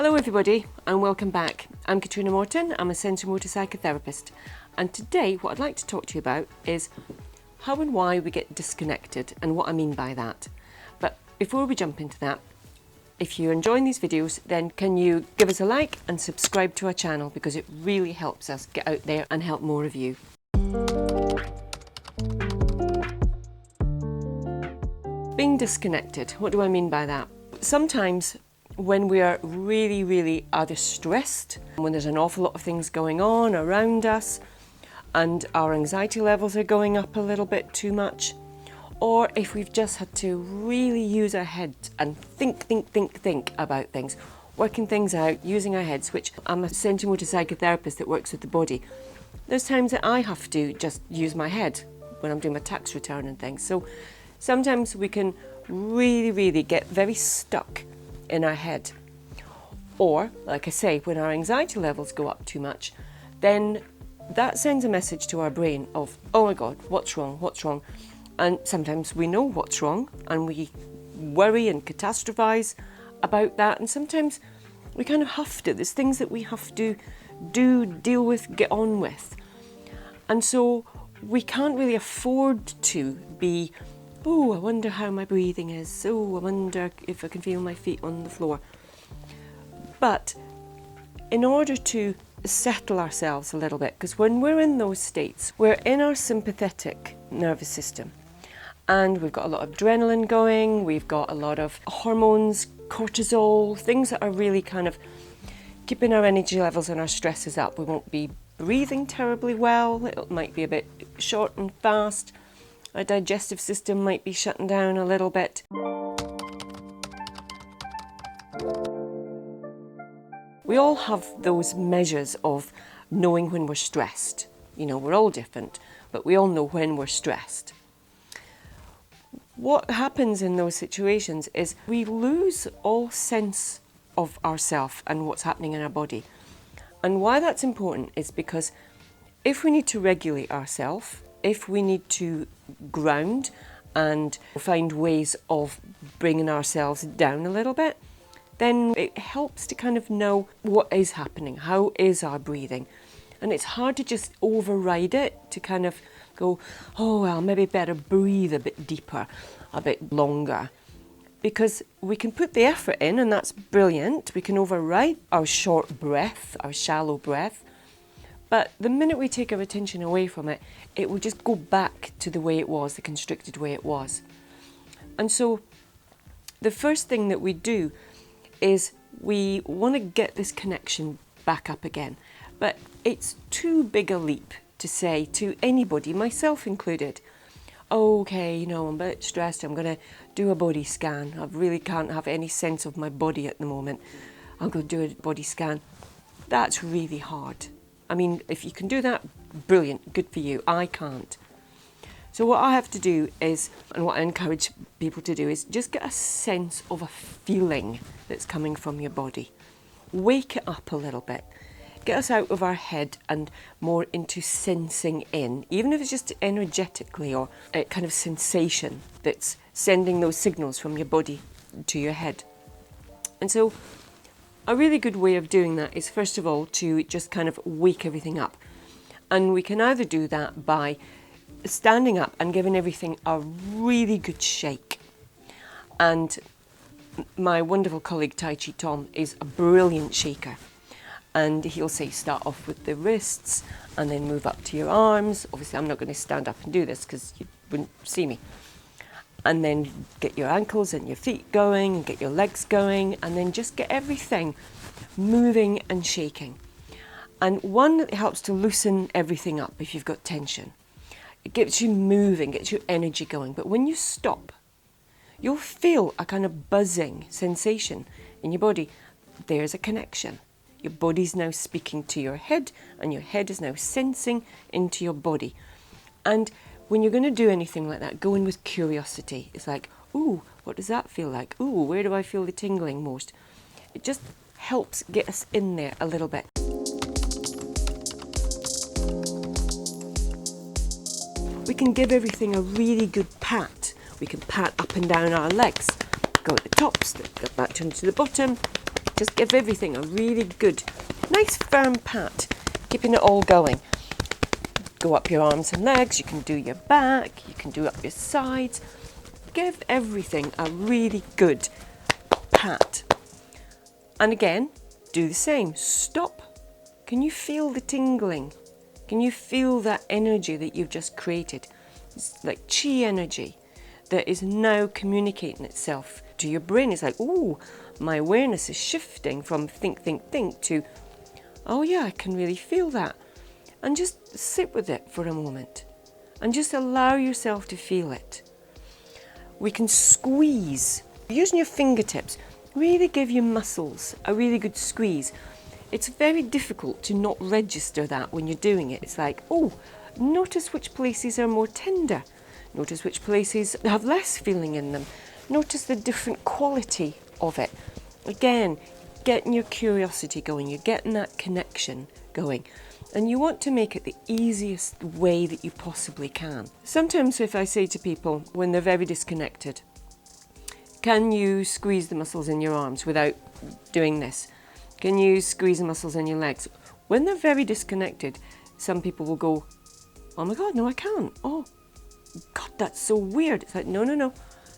Hello everybody and welcome back. I'm Catriona Morten, I'm a sensory-motor psychotherapist, and today what I'd like to talk to you about is how and why we get disconnected and what I mean by that. But before we jump into that, if you're enjoying these videos, then can you give us a like and subscribe to our channel, because it really helps us get out there and help more of you. Being disconnected, what do I mean by that? Sometimes when we are really either stressed, when there's an awful lot of things going on around us and our anxiety levels are going up a little bit too much, or if we've just had to really use our head and think about things, working things out, using our heads, which I'm a sensory-motor psychotherapist that works with the body. There's times that I have to just use my head when I'm doing my tax return and things. So sometimes we can really get very stuck in our head. Or, like I say, when our anxiety levels go up too much, then that sends a message to our brain of, oh my God, what's wrong? And sometimes we know what's wrong and we worry and catastrophize about that. And sometimes we kind of have to. There's things that we have to deal with, get on with. And so we can't really afford to be, oh, I wonder how my breathing is. Oh, I wonder if I can feel my feet on the floor. But in order to settle ourselves a little bit, because when we're in those states, we're in our sympathetic nervous system. And we've got a lot of adrenaline going, we've got a lot of hormones, cortisol, things that are really kind of keeping our energy levels and our stresses up. We won't be breathing terribly well, it might be a bit short and fast, our digestive system might be shutting down a little bit. We all have those measures of knowing when we're stressed. You know, we're all different, but we all know when we're stressed. What happens in those situations is we lose all sense of ourself and what's happening in our body. And why that's important is because if we need to regulate ourselves, if we need to ground and find ways of bringing ourselves down a little bit, then it helps to kind of know what is happening, how is our breathing. And it's hard to just override it, to kind of go, oh well, maybe better breathe a bit deeper, a bit longer. Because we can put the effort in, and that's brilliant. We can override our short breath, our shallow breath. But the minute we take our attention away from it, it will just go back to the way it was, the constricted way it was. And so the first thing that we do is we want to get this connection back up again. But it's too big a leap to say to anybody, myself included, okay, you know, I'm a bit stressed, I'm going to do a body scan. I really can't have any sense of my body at the moment. I'm going to do a body scan. That's really hard. I mean, if you can do that, brilliant, good for you. I can't. So what I have to do is, and what I encourage people to do, is just get a sense of a feeling that's coming from your body. Wake it up a little bit. Get us out of our head and more into sensing in, even if it's just energetically or a kind of sensation that's sending those signals from your body to your head. And so a really good way of doing that is, first of all, to just kind of wake everything up. And we can either do that by standing up and giving everything a really good shake. And my wonderful colleague Tai Chi Tom is a brilliant shaker. And he'll say start off with the wrists and then move up to your arms. Obviously I'm not going to stand up and do this because you wouldn't see me. And then get your ankles and your feet going and get your legs going, and then just get everything moving and shaking. And one, it helps to loosen everything up if you've got tension. It gets you moving, gets your energy going. But when you stop, you'll feel a kind of buzzing sensation in your body. There's a connection. Your body's now speaking to your head, and your head is now sensing into your body. And when you're going to do anything like that, go in with curiosity. It's like, ooh, what does that feel like? Ooh, where do I feel the tingling most? It just helps get us in there a little bit. We can give everything a really good pat. We can pat up and down our legs. Go at the tops, go back to the bottom, Just give everything a really good, nice firm pat, keeping it all going. Go up your arms and legs, you can do your back, you can do up your sides. Give everything a really good pat. And again, do the same. Stop. Can you feel the tingling? Can you feel that energy that you've just created? It's like chi energy that is now communicating itself to your brain. It's like, oh, my awareness is shifting from think to, oh yeah, I can really feel that. And just sit with it for a moment and just allow yourself to feel it. We can squeeze. Using your fingertips, really give your muscles a really good squeeze. It's very difficult to not register that when you're doing it. It's like, oh, notice which places are more tender. Notice which places have less feeling in them. Notice the different quality of it. Again, getting your curiosity going, you're getting that connection going. And you want to make it the easiest way that you possibly can. Sometimes if I say to people when they're very disconnected, can you squeeze the muscles in your arms without doing this? Can you squeeze the muscles in your legs? When they're very disconnected, some people will go, oh my God, no, I can't. Oh, God, that's so weird. It's like, no.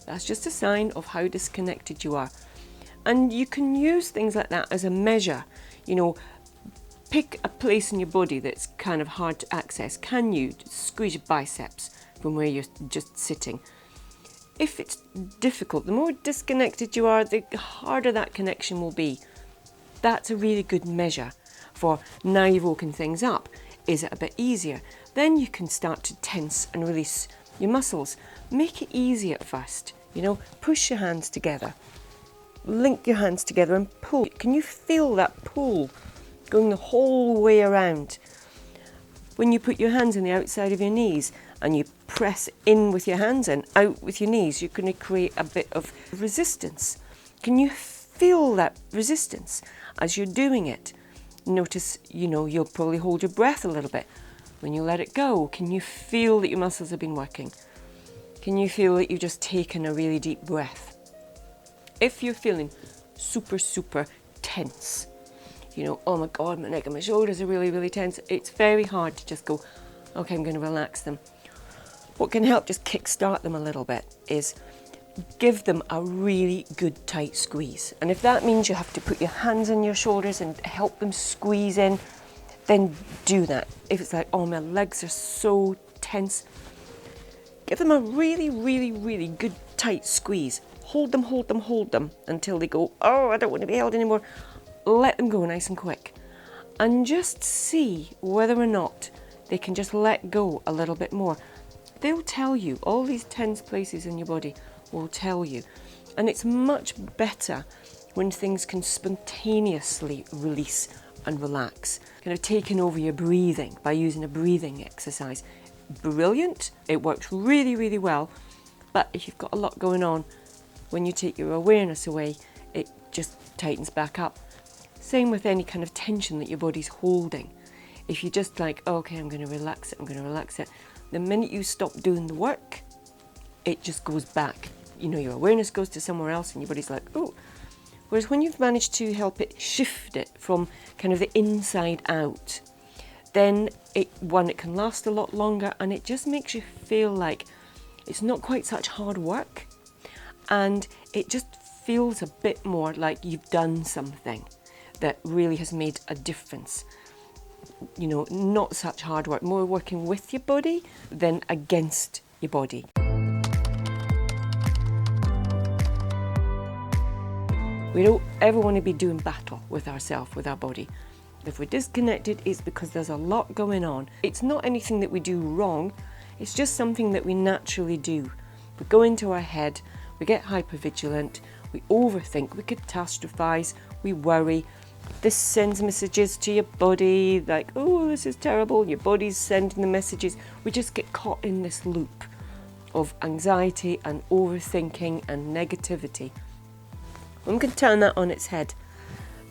That's just a sign of how disconnected you are. And you can use things like that as a measure. You know, pick a place in your body that's kind of hard to access. Can you squeeze your biceps from where you're just sitting? If it's difficult, the more disconnected you are, the harder that connection will be. That's a really good measure for now you've woken things up. Is it a bit easier? Then you can start to tense and release your muscles. Make it easy at first. You know, push your hands together. Link your hands together and pull. Can you feel that pull going the whole way around? When you put your hands on the outside of your knees and you press in with your hands and out with your knees, you're going to create a bit of resistance. Can you feel that resistance as you're doing it? Notice, you know, you'll probably hold your breath a little bit. When you let it go, can you feel that your muscles have been working? Can you feel that you've just taken a really deep breath? If you're feeling super tense, you know, oh my God, my neck and my shoulders are really tense, it's very hard to just go, okay, I'm going to relax them. What can help just kickstart them a little bit is give them a really good tight squeeze. And if that means you have to put your hands on your shoulders and help them squeeze in, then do that. If it's like, oh, my legs are so tense, give them a really good tight squeeze. Hold them until they go, oh, I don't want to be held anymore. Let them go nice and quick. And just see whether or not they can just let go a little bit more. They'll tell you, all these tense places in your body will tell you. And it's much better when things can spontaneously release and relax. Kind of taking over your breathing by using a breathing exercise. Brilliant. It works really well. But if you've got a lot going on, when you take your awareness away, it just tightens back up. Same with any kind of tension that your body's holding. If you just like, oh, okay, I'm going to relax it. The minute you stop doing the work, it just goes back. You know, your awareness goes to somewhere else and your body's like, oh. Whereas when you've managed to help it shift it from kind of the inside out, then it can last a lot longer, and it just makes you feel like it's not quite such hard work, and it just feels a bit more like you've done something that really has made a difference. You know, not such hard work, more working with your body than against your body. We don't ever want to be doing battle with ourselves, with our body. If we're disconnected, it's because there's a lot going on. It's not anything that we do wrong, it's just something that we naturally do. We go into our head, we get hypervigilant, we overthink, we catastrophize, we worry. This sends messages to your body like, oh, this is terrible. Your body's sending the messages. We just get caught in this loop of anxiety and overthinking and negativity. We can turn that on its head,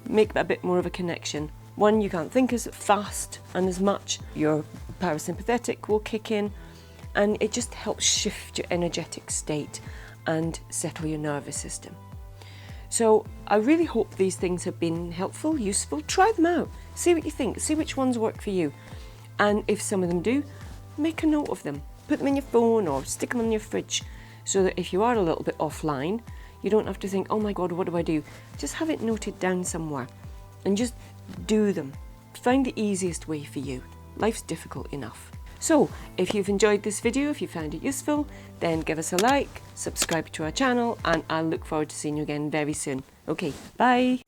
make a bit more of a connection. One, you can't think as fast and as much. Your parasympathetic will kick in, and it just helps shift your energetic state and settle your nervous system. So I really hope these things have been helpful, useful. Try them out. See what you think. See which ones work for you. And if some of them do, make a note of them. Put them in your phone or stick them on your fridge so that if you are a little bit offline, you don't have to think, oh my God, what do I do? Just have it noted down somewhere and just do them. Find the easiest way for you. Life's difficult enough. So if you've enjoyed this video, if you found it useful, then give us a like, subscribe to our channel, and I'll look forward to seeing you again very soon. Okay, bye.